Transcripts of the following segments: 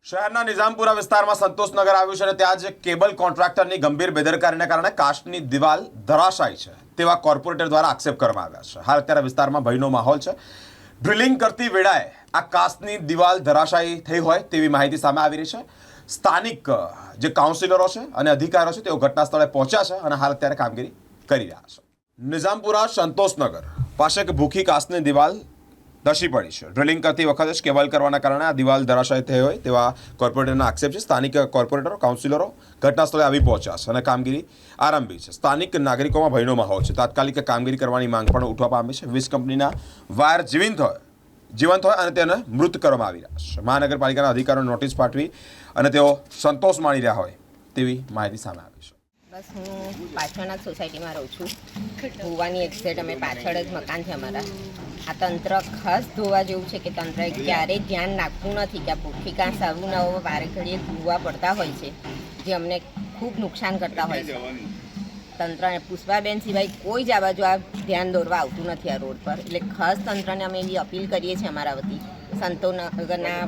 શહેરના નિઝામપુરા વિસ્તારમાં સંતોષનગર આવ્યું છે અને ત્યાં જ કેબલ કોન્ટ્રાક્ટરની ગંભીર બેદરકારીને કારણે કાચની દિવાલ ધરાશાયી છે તેવા કોર્પોરેટર દ્વારા આક્ષેપ કરવામાં આવ્યા છે। હાલ અત્યારે વિસ્તારમાં ભયનો માહોલ છે। ડ્રિલિંગ કરતી વેળાએ આ કાચની દિવાલ ધરાશાયી થઈ હોય તેવી માહિતી સામે આવી રહી છે। સ્થાનિક જે કાઉન્સિલરો છે અને અધિકારીઓ છે તેઓ ઘટના સ્થળે પહોંચ્યા છે અને હાલ અત્યારે કામગીરી કરી રહ્યા છે। નિઝામપુરા સંતોષનગર પાસે એક ભૂખી કાચની દિવાલ ધસી પડી છે। ડ્રિલિંગ કરતી વખતે જ કેબલ કરવાના કારણે આ દિવાલ ધરાશાયી થઈ હોય તેવા કોર્પોરેટરના આક્ષેપ છે। સ્થાનિક કોર્પોરેટરો કાઉન્સિલરો ઘટના સ્થળે આવી પહોંચ્યા છે અને કામગીરી આરંભી છે। સ્થાનિક નાગરિકોમાં ભયનો માહોલ છે। તાત્કાલિક કામગીરી કરવાની માંગ પણ ઉઠવા પામી છે। વીજ કંપનીના વાયર જીવંત હોય અને તેને મૃત કરવામાં આવી રહ્યા છે। મહાનગરપાલિકાના અધિકારીઓને નોટિસ પાઠવી અને તેઓ સંતોષ માણી રહ્યા હોય તેવી માહિતી સામે આવી છે। બસ હું પાછળના સોસાયટીમાં રહું છું। ધોવાની એક્ઝેક્ટ અમે પાછળ જ મકાન છે અમારા। આ તંત્ર ખાસ ધોવા જેવું છે કે તંત્રએ ક્યારેય ધ્યાન રાખવું નથી કે આ ભૂખી કાંસ આવું ન આવું વારે ઘડીએ ધોવા પડતા હોય છે જે અમને ખૂબ નુકસાન કરતા હોય છે। તંત્ર અને પુષ્પાબેન સિવાય કોઈ જ આ બાજુ આ ધ્યાન દોરવા આવતું નથી આ રોડ પર। એટલે ખાસ તંત્રને અમે એવી અપીલ કરીએ છીએ અમારા વતી સંતોષનગરના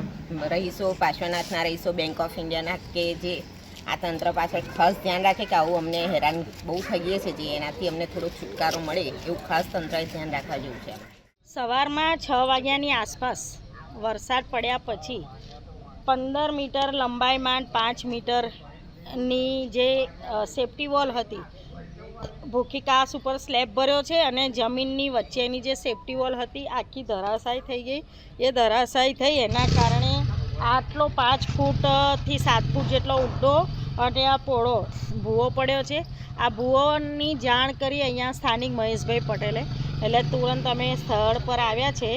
રહીશો, પાર્શ્વનાથના રહીશો, બેંક ઓફ ઇન્ડિયાના કે જે આ તંત્ર પાછળ ખાસ ધ્યાન રાખે કે આવું અમને હેરાન બહુ થઈએ છીએ જે એનાથી અમને થોડો છુટકારો મળે એવું ખાસ તંત્રએ ધ્યાન રાખવા જેવું છે। સવારમાં 6 વાગ્યાની આસપાસ વરસાદ પડ્યા પછી 15 મીટર લંબાઈમાં 5 મીટરની જે સેફ્ટી વોલ હતી, ભૂખી કાચ ઉપર સ્લેબ ભર્યો છે અને જમીનની વચ્ચેની જે સેફ્ટી વોલ હતી આખી ધરાશાયી થઈ ગઈ। એ ધરાશાયી થઈ એના કારણે આટલો 5 ફૂટથી 7 ફૂટ જેટલો ઊંડો અને આ પહોળો ભૂવો પડ્યો છે। આ ભૂવોની જાણ કરી અહીંયા સ્થાનિક મહેશભાઈ પટેલે, એટલે તુરંત અમે સ્થળ પર આવ્યા છે।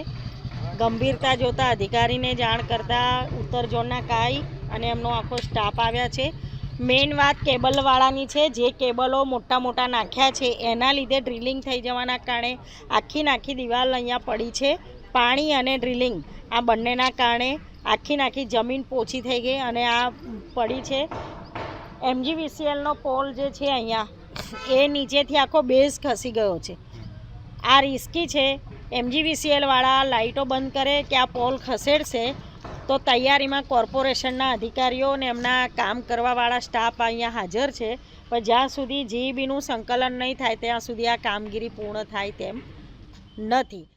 ગંભીરતા જોતા અધિકારીને જાણ કરતાં ઉત્તર ઝોનના કાઈ અને એમનો આખો સ્ટાફ આવ્યા છે। મેઇન વાત કેબલવાળાની છે, જે કેબલો મોટા નાખ્યા છે એના લીધે ડ્રિલિંગ થઈ જવાના કારણે આખી દિવાલ અહીંયા પડી છે। પાણી અને ડ્રિલિંગ આ બંનેના કારણે આખી જમીન પોચી થઈ ગઈ અને આ પડી છે। MGVCLનો પોલ જે છે અહીંયા એ નીચેથી આખો બેઝ ખસી ગયો છે। આ રિસ્કી છે। MGVCLવાળા લાઇટો બંધ કરે કે આ પોલ ખસેડશે તો તૈયારીમાં કોર્પોરેશનના અધિકારીઓ અને એમના કામ કરવાવાળા સ્ટાફ અહીંયા હાજર છે, પણ જ્યાં સુધી GEBનું સંકલન નહીં થાય ત્યાં સુધી આ કામગીરી પૂર્ણ થાય તેમ નથી।